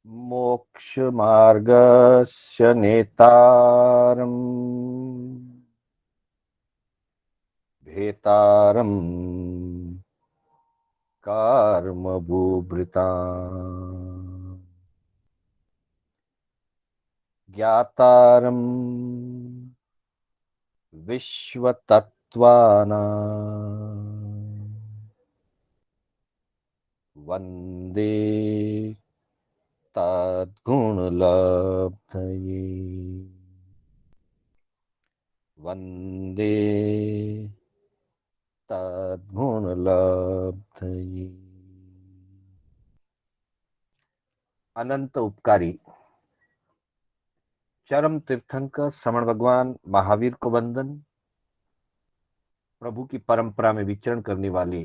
मोक्षमार्गस्य नेतारम् भेतारम् कर्मभूभृताम् ज्ञातारम् विश्वतत्त्वानाम् वन्दे तद्गुणलब्धये वन्दे तद्गुणलब्धये। अनंत उपकारी चरम तीर्थंकर श्रमण भगवान महावीर को वंदन। प्रभु की परंपरा में विचरण करने वाले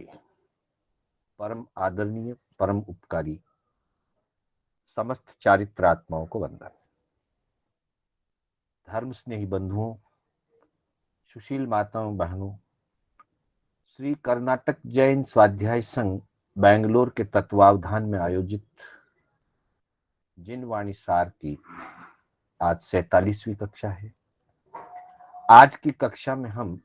परम आदरणीय परम उपकारी समस्त चारित्र आत्माओं को वंदन। धर्म स्नेही बंधुओं, सुशील माताओं बहनों, श्री कर्नाटक जैन स्वाध्याय संघ बेंगलोर के तत्वावधान में आयोजित जिन वाणी सार की आज 47वीं कक्षा है। आज की कक्षा में हम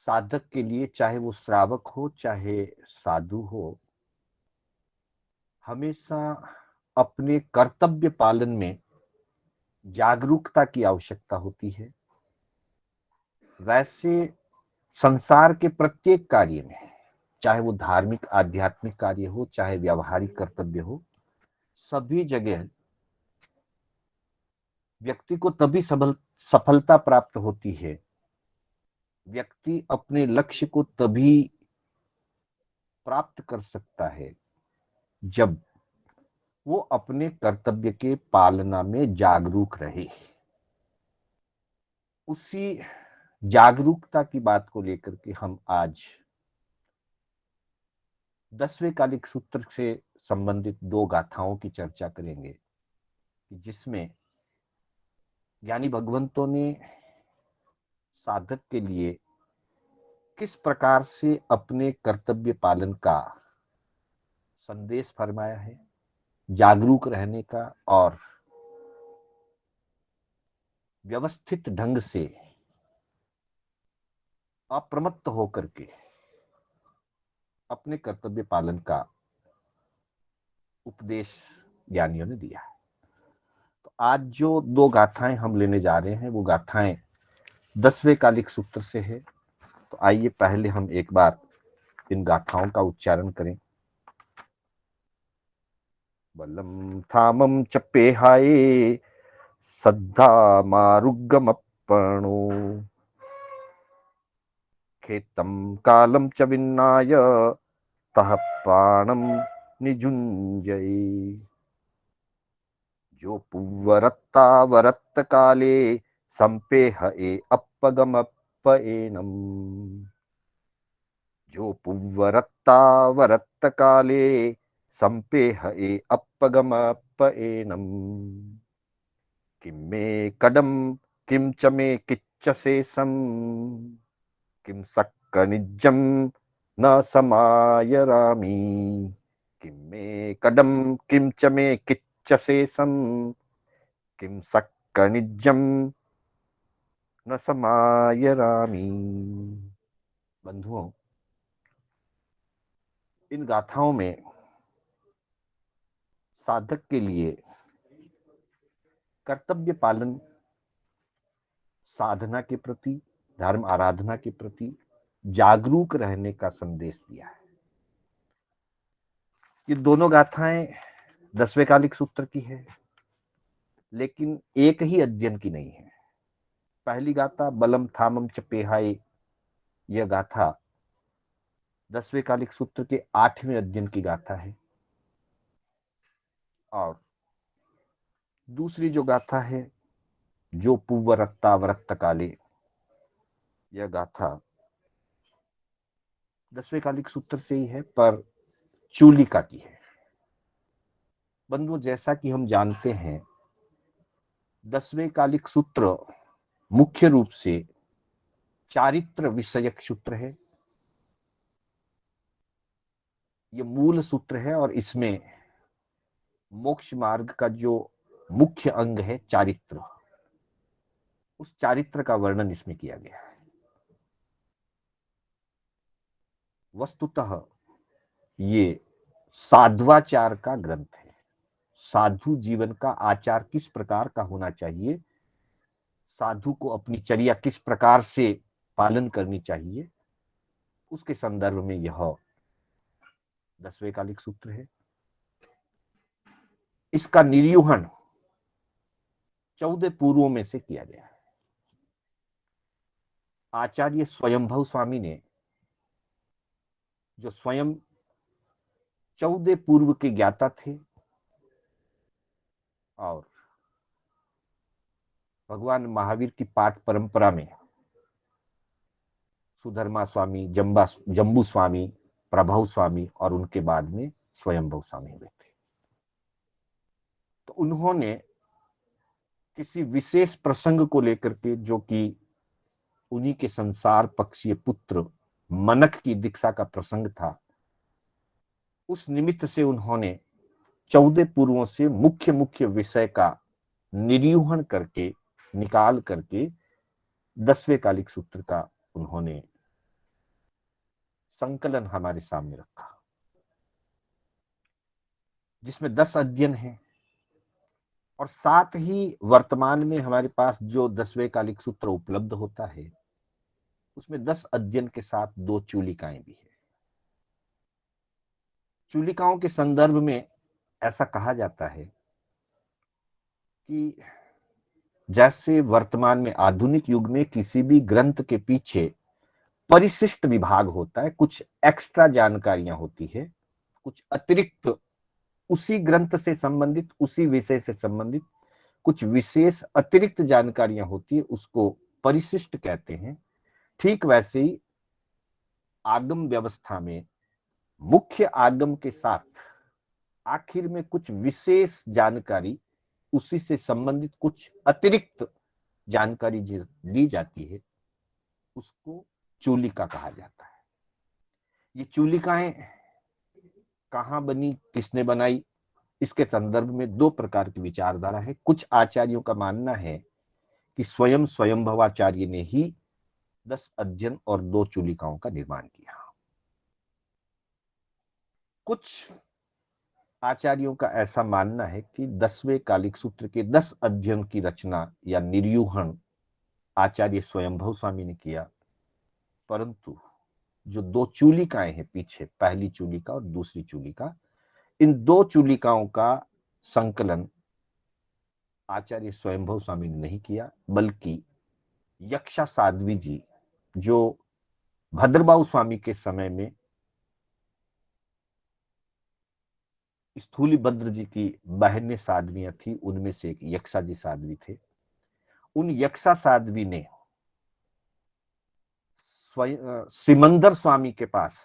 साधक के लिए, चाहे वो श्रावक हो चाहे साधु हो, हमेशा अपने कर्तव्य पालन में जागरूकता की आवश्यकता होती है। वैसे संसार के प्रत्येक कार्य में, चाहे वो धार्मिक आध्यात्मिक कार्य हो चाहे व्यावहारिक कर्तव्य हो, सभी जगह व्यक्ति को तभी सफलता प्राप्त होती है, व्यक्ति अपने लक्ष्य को तभी प्राप्त कर सकता है जब वो अपने कर्तव्य के पालना में जागरूक रहे। उसी जागरूकता की बात को लेकर के हम आज 10वें कालिक सूत्र से संबंधित दो गाथाओं की चर्चा करेंगे, जिसमें ज्ञानी भगवंतों ने साधक के लिए किस प्रकार से अपने कर्तव्य पालन का संदेश फरमाया है, जागरूक रहने का और व्यवस्थित ढंग से अप्रमत्त होकर के अपने कर्तव्य पालन का उपदेश ज्ञानियों ने दिया है। तो आज जो दो गाथाएं हम लेने जा रहे हैं वो गाथाएं 10वें कालिक सूत्र से है। तो आइए पहले हम एक बार इन गाथाओं का उच्चारण करें। बलम थामम चपेहाये सद्धा मारुगमप्पणो खेतम कालम च विन्नाय तह प्राणम निजुंजये जो पुव्वरत्ता वरत्त काले संपेह ए अपगमप्पएनम जो पुव्वरत्ता वरत्त काले संपेह ए अपगमप्पएनम किम मे कदम किम च मे किच्च शेषम किम सक्क निज्जम न समायरामि किम मे कदम किम च मे किच्च शेषम किम सक्क निज्जम न समायरामि। बंधुओं, इन गाथाओं में साधक के लिए कर्तव्य पालन, साधना के प्रति, धर्म आराधना के प्रति जागरूक रहने का संदेश दिया है। ये दोनों गाथाएं 10वें कालिक सूत्र की है, लेकिन एक ही अध्ययन की नहीं है। पहली गाथा बलम थामम चपेहाय, यह गाथा 10वें कालिक सूत्र के 8वें अध्ययन की गाथा है। और दूसरी जो गाथा है जो पुव्वरत्ता वरत्त काले, यह गाथा 10वें कालिक सूत्र से ही है पर चूलिका की है। बंधुओं, जैसा कि हम जानते हैं 10वें कालिक सूत्र मुख्य रूप से चारित्र विषयक सूत्र है। यह मूल सूत्र है और इसमें मोक्ष मार्ग का जो मुख्य अंग है चारित्र, उस चारित्र का वर्णन इसमें किया गया है। वस्तुतः ये साध्वाचार का ग्रंथ है। साधु जीवन का आचार किस प्रकार का होना चाहिए, साधु को अपनी चर्या किस प्रकार से पालन करनी चाहिए, उसके संदर्भ में यह 10वें कालिक सूत्र है। इसका निरूपण 14 पूर्वों में से किया गया है। आचार्य स्वयंभव स्वामी ने, जो स्वयं 14 पूर्व के ज्ञाता थे और भगवान महावीर की पाठ परंपरा में सुधर्मा स्वामी, जम्बू स्वामी, प्रभव स्वामी और उनके बाद में स्वयंभव स्वामी हुए थे। तो उन्होंने किसी विशेष प्रसंग को लेकर के, जो कि उन्हीं के संसार पक्षीय पुत्र मनक की दीक्षा का प्रसंग था, उस निमित्त से उन्होंने 14 पूर्वों से मुख्य मुख्य विषय का निरूपण करके, निकाल करके 10वें कालिक सूत्र का उन्होंने संकलन हमारे सामने रखा, जिसमें 10 अध्ययन हैं। और साथ ही वर्तमान में हमारे पास जो 10वें कालिक सूत्र उपलब्ध होता है, उसमें 10 अध्ययन के साथ 2 चूलिकाएं भी है। चूलिकाओं के संदर्भ में ऐसा कहा जाता है कि जैसे वर्तमान में आधुनिक युग में किसी भी ग्रंथ के पीछे परिशिष्ट विभाग होता है, कुछ एक्स्ट्रा जानकारियां होती है, कुछ अतिरिक्त उसी ग्रंथ से संबंधित, उसी विषय से संबंधित कुछ विशेष अतिरिक्त जानकारियां होती है, उसको परिशिष्ट कहते हैं। ठीक वैसे ही आगम व्यवस्था में मुख्य आगम के साथ आखिर में कुछ विशेष जानकारी, उसी से संबंधित कुछ अतिरिक्त जानकारी दी जाती है, उसको चूलिका कहा जाता है। ये चूलिकाएं कहां बनी, किसने बनाई, इसके संदर्भ में 2 प्रकार की विचारधारा है। कुछ आचार्यों का मानना है कि स्वयं स्वयंभवाचार्य ने ही 10 अध्ययन और 2 चूलिकाओं का निर्माण किया। कुछ आचार्यों का ऐसा मानना है कि 10वें कालिक सूत्र के 10 अध्ययन की रचना या निरूपण आचार्य स्वयंभव स्वामी ने किया, परंतु जो 2 चूलिकाएं हैं पीछे, पहली चूलिका और दूसरी चूलिका, इन 2 चूलिकाओं का संकलन आचार्य स्वयंभव स्वामी ने नहीं किया, बल्कि यक्षा साध्वी जी, जो भद्रबाहु स्वामी के समय में स्थूलीभद्र जी की बहनें साध्वियां थी, उनमें से एक यक्षा जी साध्वी थे। उन यक्षा साध्वी ने सिमंदर स्वामी के पास,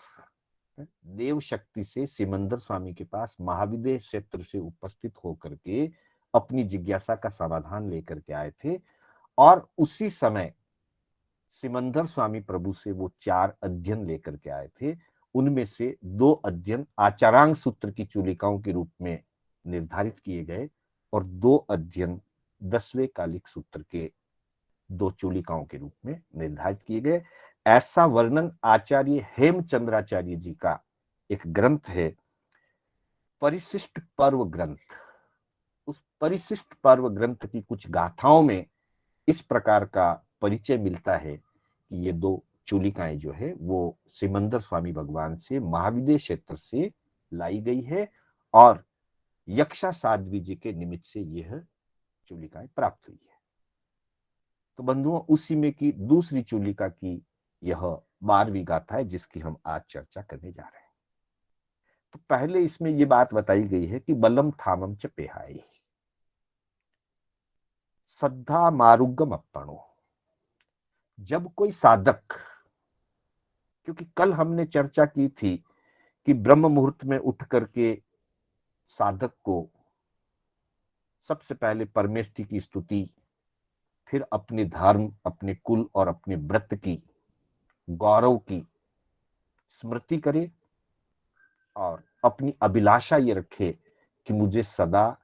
देव शक्ति से सिमंदर स्वामी के पास महाविदेह क्षेत्र से उपस्थित होकर के अपनी जिज्ञासा का समाधान लेकर के आए थे। और उसी समय सिमंदर स्वामी प्रभु से वो 4 अध्ययन लेकर के आए थे। उनमें से 2 अध्ययन आचारांग सूत्र की चूलिकाओं के रूप में निर्धारित किए गए और 2 अध्ययन 10वें कालिक सूत्र के 2 चूलिकाओं के रूप में निर्धारित किए गए। ऐसा वर्णन आचार्य हेमचंद्राचार्य जी का एक ग्रंथ है, परिशिष्ट पर्व ग्रंथ। उस परिशिष्ट पर्व ग्रंथ की कुछ गाथाओं में इस प्रकार का परिचय मिलता है कि ये 2 चूलिकाएं जो है वो सिमंदर स्वामी भगवान से महाविदेह क्षेत्र से लाई गई है और यक्षा साध्वी जी के निमित्त से यह चूलिकाएं प्राप्त हुई है। तो बंधुओं, उसी में की दूसरी चूलिका की यह 12वीं गाथा है, जिसकी हम आज चर्चा करने जा रहे हैं। तो पहले इसमें यह बात बताई गई है कि बलम थामम च पेहाई श्रद्धा मारुगम अपणो। जब कोई साधक, क्योंकि कल हमने चर्चा की थी कि ब्रह्म मुहूर्त में उठ करके साधक को सबसे पहले परमेष्टि की स्तुति, फिर अपने धर्म, अपने कुल और अपने व्रत की, गौरव की स्मृति करे और अपनी अभिलाषा ये रखे कि मुझे सदा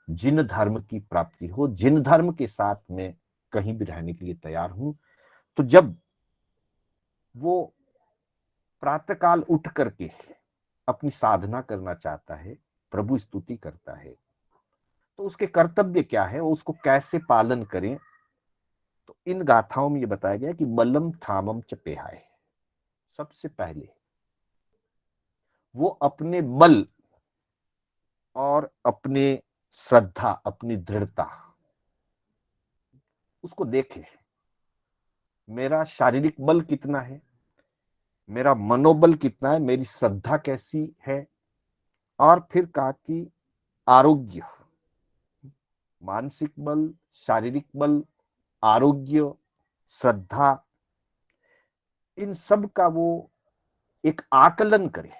जिन धर्म की प्राप्ति हो, जिन धर्म के साथ मैं कहीं भी रहने के लिए तैयार हूं। तो जब वो प्रातःकाल उठ करके अपनी साधना करना चाहता है, प्रभु स्तुति करता है, तो उसके कर्तव्य क्या है, वो उसको कैसे पालन करें। तो इन गाथाओं में ये बताया गया कि बलम ठामम च पेहाय। सबसे पहले वो अपने बल और अपने श्रद्धा, अपनी दृढ़ता, उसको देखे। मेरा शारीरिक बल कितना है, मेरा मनोबल कितना है, मेरी श्रद्धा कैसी है। और फिर कहा कि आरोग्य, मानसिक बल, शारीरिक बल, आरोग्य, श्रद्धा, इन सब का वो एक आकलन करे,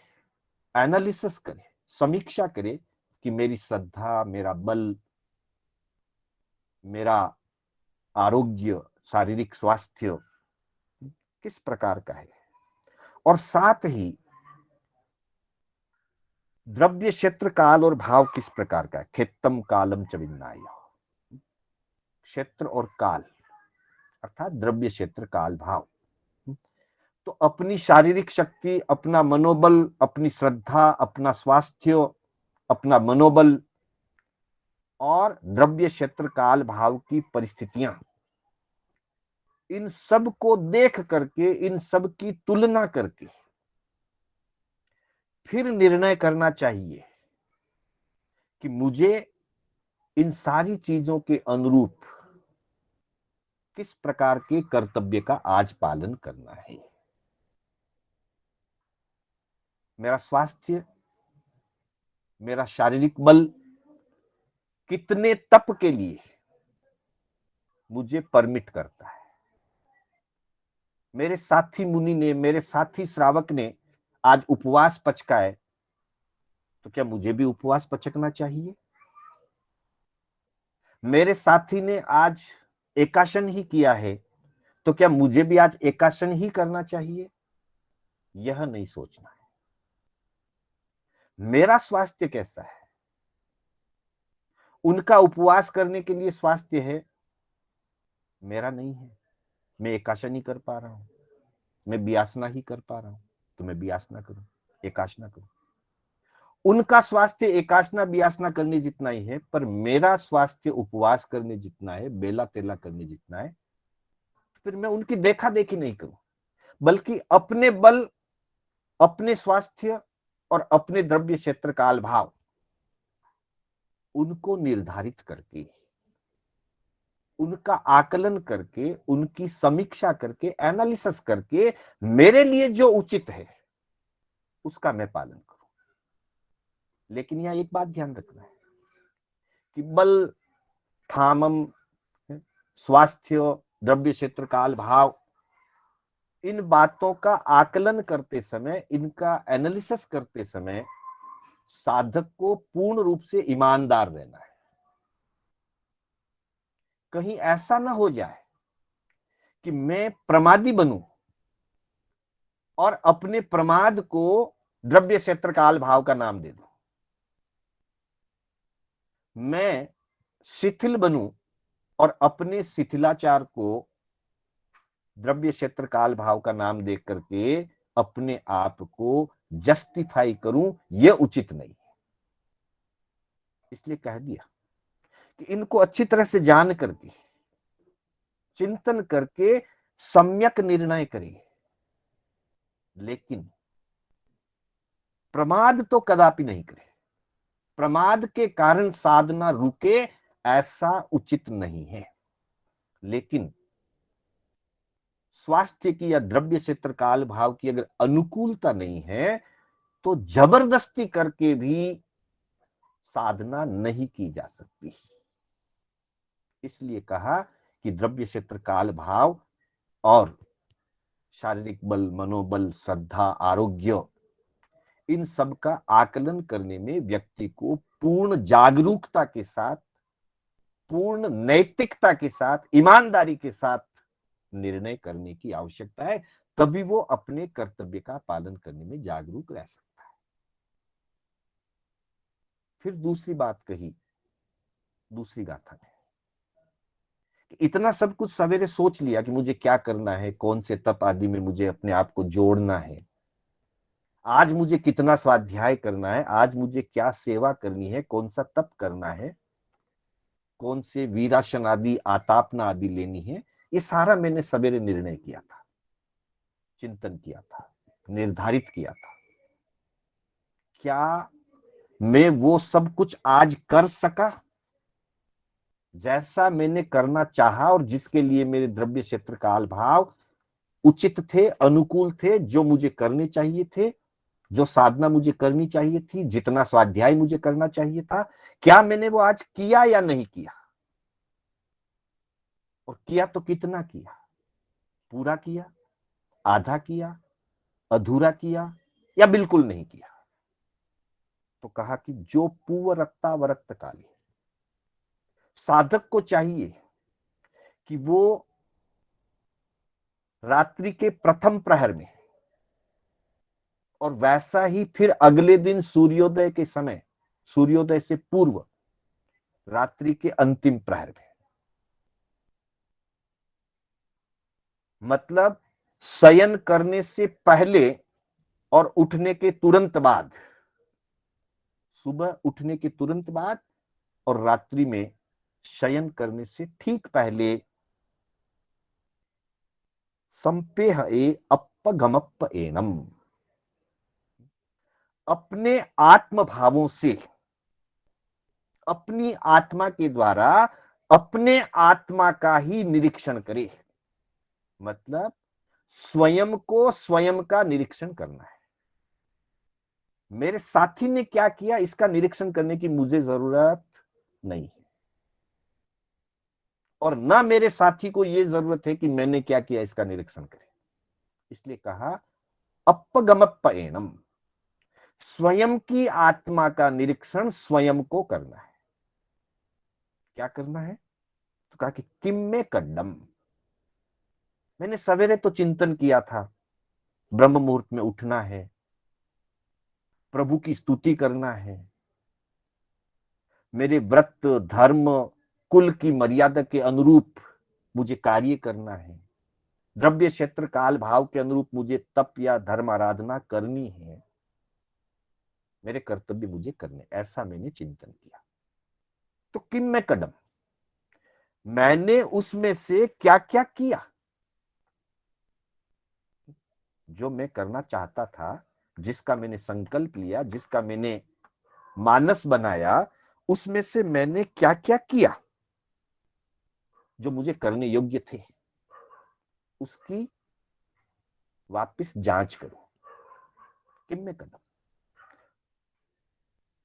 एनालिसिस करे, समीक्षा करे कि मेरी श्रद्धा, मेरा बल, मेरा आरोग्य, शारीरिक स्वास्थ्य किस प्रकार का है। और साथ ही द्रव्य क्षेत्र काल और भाव किस प्रकार का है। खेतम कालम च विन्नाय, क्षेत्र और काल अर्थात द्रव्य क्षेत्र काल भाव। तो अपनी शारीरिक शक्ति, अपना मनोबल, अपनी श्रद्धा, अपना स्वास्थ्य, अपना मनोबल और द्रव्य क्षेत्र काल भाव की परिस्थितियां, इन सब को देख करके, इन सब की तुलना करके फिर निर्णय करना चाहिए कि मुझे इन सारी चीजों के अनुरूप किस प्रकार के कर्तव्य का आज पालन करना है। मेरा स्वास्थ्य, मेरा शारीरिक बल कितने तप के लिए मुझे परमिट करता है। मेरे साथी मुनि ने, मेरे साथी श्रावक ने आज उपवास पचका है, तो क्या मुझे भी उपवास पचकना चाहिए। मेरे साथी ने आज एकाशन ही किया है, तो क्या मुझे भी आज एकाशन ही करना चाहिए। यह नहीं सोचना है मेरा स्वास्थ्य कैसा है। उनका उपवास करने के लिए स्वास्थ्य है, मेरा नहीं है। मैं एकाशन ही कर पा रहा हूं, मैं व्यासना ही कर पा रहा हूं, तो मैं व्यासना करूं, एकाशना करूं। उनका स्वास्थ्य एकाशना व्यासना करने जितना ही है, पर मेरा स्वास्थ्य उपवास करने जितना है, बेला तेला करने जितना है। फिर मैं उनकी देखा देखी नहीं करूं, बल्कि अपने बल, अपने स्वास्थ्य और अपने द्रव्य क्षेत्र काल भाव, उनको निर्धारित करके, उनका आकलन करके, उनकी समीक्षा करके, एनालिसिस करके मेरे लिए जो उचित है उसका मैं पालन करूं। लेकिन यहां एक बात ध्यान रखना है कि बल, ठामम, स्वास्थ्य, द्रव्य क्षेत्र काल भाव, इन बातों का आकलन करते समय, इनका एनालिसिस करते समय साधक को पूर्ण रूप से ईमानदार रहना है। कहीं ऐसा ना हो जाए कि मैं प्रमादी बनूं और अपने प्रमाद को द्रव्य क्षेत्र काल भाव का नाम दे दूं। मैं शिथिल बनूं और अपने शिथिलाचार को द्रव्य क्षेत्र काल भाव का नाम दे करके अपने आप को जस्टिफाई करूं, यह उचित नहीं। इसलिए कह दिया कि इनको अच्छी तरह से जान करके, चिंतन करके सम्यक निर्णय करिए। लेकिन प्रमाद तो कदापि नहीं करे। प्रमाद के कारण साधना रुके, ऐसा उचित नहीं है। लेकिन स्वास्थ्य की या द्रव्य क्षेत्र काल भाव की अगर अनुकूलता नहीं है, तो जबरदस्ती करके भी साधना नहीं की जा सकती। इसलिए कहा कि द्रव्य क्षेत्र काल भाव और शारीरिक बल, मनोबल, श्रद्धा, आरोग्य, इन सब का आकलन करने में व्यक्ति को पूर्ण जागरूकता के साथ, पूर्ण नैतिकता के साथ, ईमानदारी के साथ निर्णय करने की आवश्यकता है। तभी वो अपने कर्तव्य का पालन करने में जागरूक रह सकता है। फिर दूसरी बात कही दूसरी गाथा में, इतना सब कुछ सवेरे सोच लिया कि मुझे क्या करना है, कौन से तप आदि में मुझे अपने आप को जोड़ना है, आज मुझे कितना स्वाध्याय करना है, आज मुझे क्या सेवा करनी है, कौन सा तप करना है, कौन से वीरासन आदि आतापना आदि लेनी है, ये सारा मैंने सवेरे निर्णय किया था, चिंतन किया था, निर्धारित किया था। क्या मैं वो सब कुछ आज कर सका जैसा मैंने करना चाहा, और जिसके लिए मेरे द्रव्य क्षेत्र काल भाव उचित थे, अनुकूल थे, जो मुझे करने चाहिए थे, जो साधना मुझे करनी चाहिए थी, जितना स्वाध्याय मुझे करना चाहिए था, क्या मैंने वो आज किया या नहीं किया? और किया तो कितना किया? पूरा किया, आधा किया, अधूरा किया, या बिल्कुल नहीं किया? तो कहा कि जो पूर्व रक्ता वरक्त काली, साधक को चाहिए कि वो रात्रि के प्रथम प्रहर में और वैसा ही फिर अगले दिन सूर्योदय के समय, सूर्योदय से पूर्व रात्रि के अंतिम प्रहर में, मतलब शयन करने से पहले और उठने के तुरंत बाद, सुबह उठने के तुरंत बाद और रात्रि में शयन करने से ठीक पहले, संपेह ए अपगमप्प एनम, अपने आत्म भावों से, अपनी आत्मा के द्वारा अपने आत्मा का ही निरीक्षण करे। मतलब स्वयं को स्वयं का निरीक्षण करना है। मेरे साथी ने क्या किया इसका निरीक्षण करने की मुझे जरूरत नहीं है, और ना मेरे साथी को यह जरूरत है कि मैंने क्या किया इसका निरीक्षण करे। इसलिए कहा अपगमप्प एनम, स्वयं की आत्मा का निरीक्षण स्वयं को करना है। क्या करना है? तो कहा कि किम में कड्डम, मैंने सवेरे तो चिंतन किया था, ब्रह्म मुहूर्त में उठना है, प्रभु की स्तुति करना है, मेरे व्रत धर्म कुल की मर्यादा के अनुरूप मुझे कार्य करना है, द्रव्य क्षेत्र काल भाव के अनुरूप मुझे तप या धर्म आराधना करनी है, मेरे कर्तव्य मुझे करने, ऐसा मैंने चिंतन किया। तो किम में कदम, मैंने उसमें से क्या क्या किया? जो मैं करना चाहता था, जिसका मैंने संकल्प लिया, जिसका मैंने मानस बनाया, उसमें से मैंने क्या क्या किया जो मुझे करने योग्य थे, उसकी वापस जांच करो। किम में कदम,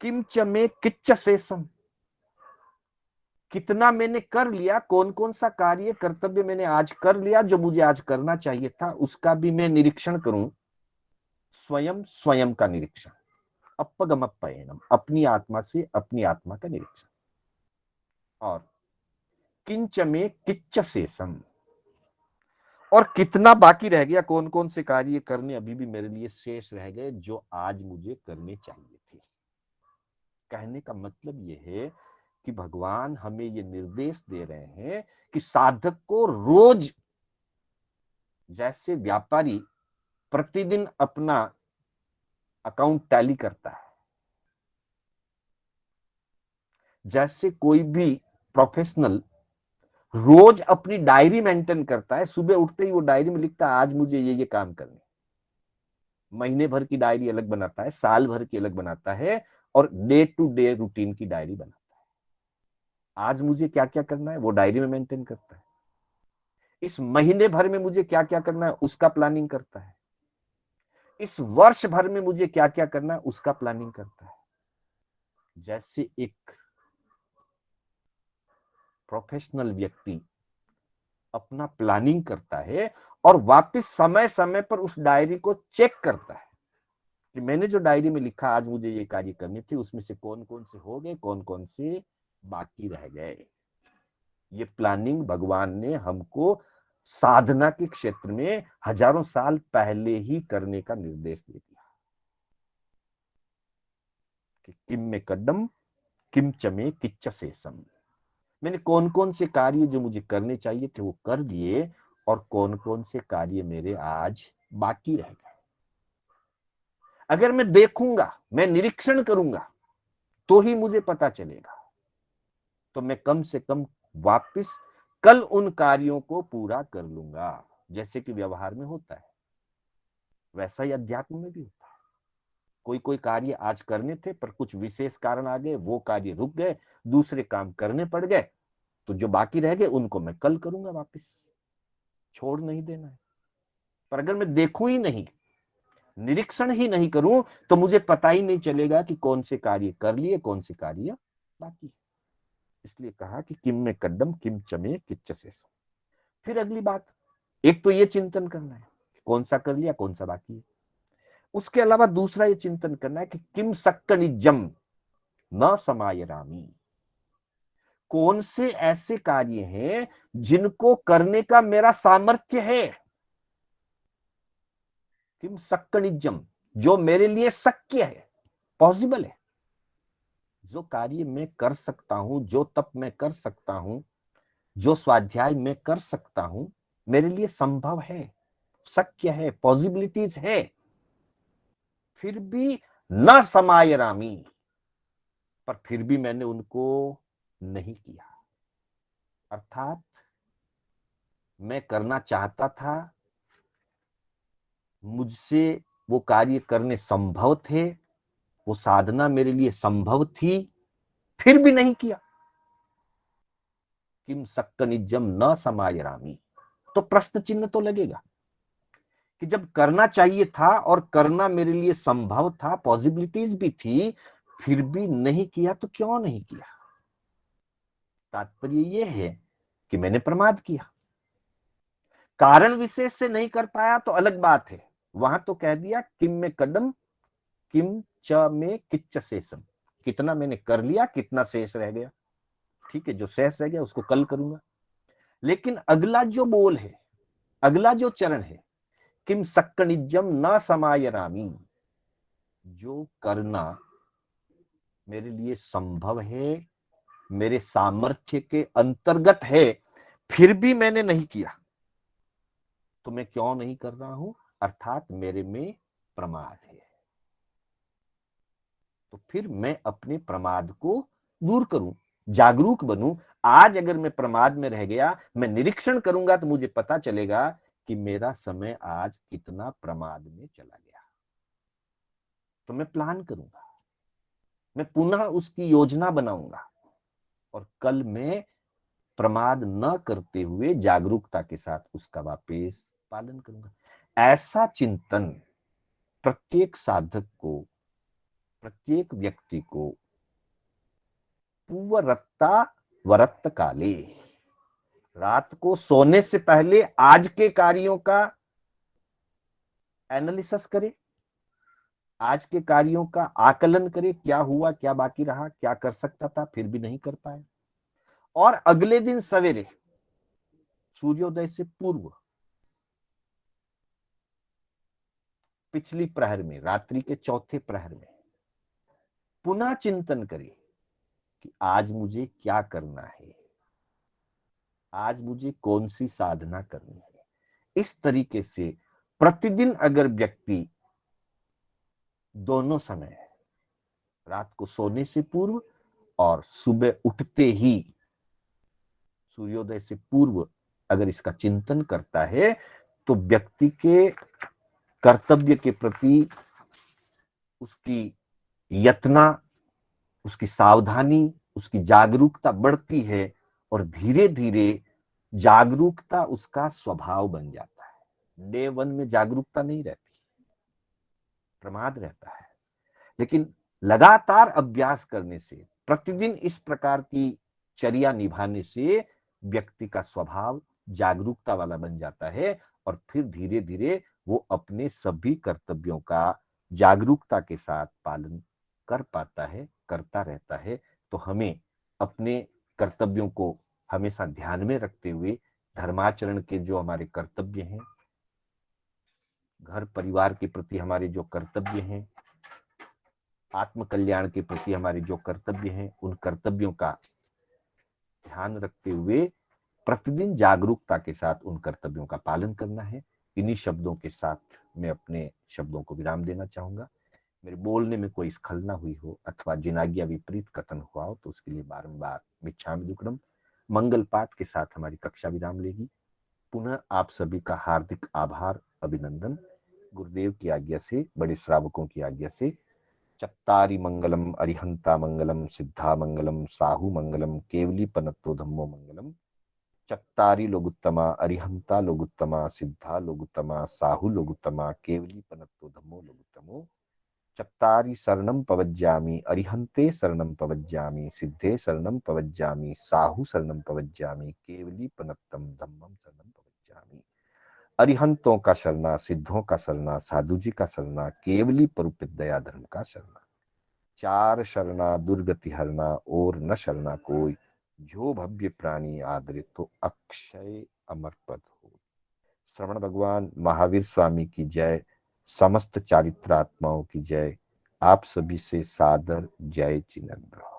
किम च में किच्च शेषम, कितना मैंने कर लिया, कौन कौन सा कार्य कर्तव्य मैंने आज कर लिया जो मुझे आज करना चाहिए था, उसका भी मैं निरीक्षण करूं। स्वयं स्वयं का निरीक्षण, अपगमप्पयनम, अपनी आत्मा से अपनी आत्मा का निरीक्षण। और किंच में किच्च शेषम, और कितना बाकी रह गया, कौन कौन से कार्य करने अभी भी मेरे लिए शेष रह गए जो आज मुझे करने चाहिए थे। कहने का मतलब यह है कि भगवान हमें ये निर्देश दे रहे हैं कि साधक को रोज, जैसे व्यापारी प्रतिदिन अपना अकाउंट टैली करता है, जैसे कोई भी प्रोफेशनल रोज अपनी डायरी मेंटेन करता है, सुबह उठते ही वो डायरी में लिखता है आज मुझे ये काम करने, महीने भर की डायरी अलग बनाता है, साल भर की अलग बनाता है, और डे टू डे रूटीन की डायरी बनाता है। आज मुझे क्या क्या करना है वो डायरी में मेंटेन करता है, इस महीने भर में मुझे क्या क्या करना है उसका प्लानिंग करता है, इस वर्ष भर में मुझे क्या क्या करना है उसका प्लानिंग करता है। जैसे एक प्रोफेशनल व्यक्ति अपना प्लानिंग करता है और वापस समय समय पर उस डायरी को चेक करता है कि मैंने जो डायरी में लिखा आज मुझे ये कार्य करने थे, उसमें से कौन कौन से हो गए, कौन कौन से बाकी रह गए। ये प्लानिंग भगवान ने हमको साधना के क्षेत्र में हजारों साल पहले ही करने का निर्देश दे दिया कि किम में कदम किम चमे किच्च शेषम। मैंने कौन कौन से कार्य जो मुझे करने चाहिए थे वो कर दिए, और कौन कौन से कार्य मेरे आज बाकी रह गए। अगर मैं देखूंगा, मैं निरीक्षण करूंगा, तो ही मुझे पता चलेगा। तो मैं कम से कम वापस कल उन कार्यों को पूरा कर लूंगा। जैसे कि व्यवहार में होता है, वैसा ही अध्यात्म में भी होता है। कोई कोई कार्य आज करने थे, पर कुछ विशेष कारण आ गए, वो कार्य रुक गए, दूसरे काम करने पड़ गए, तो जो बाकी रह गए उनको मैं कल करूंगा वापस। छोड़ नहीं देना है। पर अगर मैं देखूं ही नहीं, निरीक्षण ही नहीं करूं, तो मुझे पता ही नहीं चलेगा कि कौन से कार्य कर लिए, कौन से कार्य बाकी। इसलिए कहा कि किम में कदम किम चमे किच्च शेषम। फिर अगली बात, एक तो ये चिंतन करना है कौन सा कर लिया, कौन सा बाकी है। उसके अलावा दूसरा ये चिंतन करना है कि किम सक्क निजम न समायरामी। कौन से ऐसे कार्य हैं जिनको करने का मेरा सामर्थ्य है। किम सक्क निजम, जो मेरे लिए शक्य है, पॉसिबल है। जो कार्य मैं कर सकता हूं, जो तप मैं कर सकता हूं, जो स्वाध्याय मैं कर सकता हूं, मेरे लिए संभव है, शक्य है, पॉसिबिलिटीज है, फिर भी न समायरामी, पर फिर भी मैंने उनको नहीं किया। अर्थात मैं करना चाहता था, मुझसे वो कार्य करने संभव थे, वो साधना मेरे लिए संभव थी, फिर भी नहीं किया। किम सक्क निजम न समायरामी। तो प्रश्न चिन्ह तो लगेगा कि जब करना चाहिए था और करना मेरे लिए संभव था, पॉसिबिलिटीज भी थी, फिर भी नहीं किया, तो क्यों नहीं किया। तात्पर्य यह है कि मैंने प्रमाद किया। कारण विशेष से नहीं कर पाया तो अलग बात है, वहां तो कह दिया किम में कदम किम च में किच्च शेषम। कितना मैंने कर लिया, कितना शेष रह गया, ठीक है, जो शेष रह गया उसको कल करूंगा। लेकिन अगला जो बोल है, अगला जो चरण है, किम सक्क निजम न समायरामी, जो करना मेरे लिए संभव है, मेरे सामर्थ्य के अंतर्गत है, फिर भी मैंने नहीं किया, तो मैं क्यों नहीं कर रहा हूं, अर्थात मेरे में प्रमाद है। तो फिर मैं अपने प्रमाद को दूर करूं, जागरूक बनूं। आज अगर मैं प्रमाद में रह गया, मैं निरीक्षण करूंगा तो मुझे पता चलेगा कि मेरा समय आज कितना प्रमाद में चला गया। तो मैं प्लान करूंगा, मैं पुनः उसकी योजना बनाऊंगा, और कल मैं प्रमाद न करते हुए जागरूकता के साथ उसका वापस पालन करूंगा। ऐसा चिंतन प्रत्येक साधक को, प्रत्येक व्यक्ति को पूर्वरत्ता वरत्त काले, रात को सोने से पहले आज के कार्यों का एनालिसिस करे, आज के कार्यों का आकलन करे, क्या हुआ, क्या बाकी रहा, क्या कर सकता था फिर भी नहीं कर पाया। और अगले दिन सवेरे सूर्योदय से पूर्व, पिछली प्रहर में, रात्रि के चौथे प्रहर में पुनः चिंतन करे कि आज मुझे क्या करना है, आज मुझे कौन सी साधना करनी है। इस तरीके से प्रतिदिन अगर व्यक्ति दोनों समय, रात को सोने से पूर्व और सुबह उठते ही सूर्योदय से पूर्व अगर इसका चिंतन करता है, तो व्यक्ति के कर्तव्य के प्रति उसकी यत्ना, उसकी सावधानी, उसकी जागरूकता बढ़ती है, और धीरे धीरे जागरूकता उसका स्वभाव बन जाता है। डे वन में जागरूकता नहीं रहती, प्रमाद रहता है। लेकिन लगातार अभ्यास करने से, प्रतिदिन इस प्रकार की चर्या निभाने से व्यक्ति का स्वभाव जागरूकता वाला बन जाता है, और फिर धीरे धीरे वो अपने सभी कर्तव्यों का जागरूकता के साथ पालन कर पाता है, करता रहता है। तो हमें अपने कर्तव्यों को हमेशा ध्यान में रखते हुए, धर्माचरण के जो हमारे कर्तव्य हैं, घर परिवार के प्रति हमारे जो कर्तव्य हैं, आत्म कल्याण के प्रति हमारे जो कर्तव्य हैं, उन कर्तव्यों का ध्यान रखते हुए प्रतिदिन जागरूकता के साथ उन कर्तव्यों का पालन करना है। इन्हीं शब्दों के साथ मैं अपने शब्दों को विराम देना चाहूंगा। मेरे बोलने में कोई स्खलना हुई हो अथवा जिनाज्ञा विपरीत कथन हुआ हो तो उसके लिए बारंबार मिच्छामि दुक्कडम। मंगल पाठ के साथ हमारी कक्षा विराम लेगी। पुनः आप सभी का हार्दिक आभार, अभिनंदन। गुरुदेव की आज्ञा से, बड़े श्रावकों की आज्ञा से, चत्तारि मंगलम अरिहंता मंगलम सिद्धा मंगलम साहु मंगलम केवली पनत्तो धम्मो मंगलम। चत्तारि लोगुत्तमा अरिहंता लोगुत्तमा सिद्धा लोगुत्तमा साहु लोगुत्तमा केवली पनत्तो धम्मो लोगुत्तमो। चत्तारि शरणं पवज्जामि अरिहन्ते शरणं पवज्जामि सिद्धे शरणं पवज्जामि साहु शरणं पवज्जामि केवली पनत्तम धम्मम शरणं पवज्जामि। अरिहंतों का शरणा, सिद्धों का शरणा, साधु जी का शरणा, केवली परुपित दया धर्म का शरणा। चार शरणा दुर्गति हरना और न शरणा कोई, जो भव्य प्राणी आदरे तो अक्षय अमर पद हो। श्रवण भगवान महावीर स्वामी की जय। समस्त चारित्रात्माओं की जय। आप सभी से सादर जय जिनेंद्र।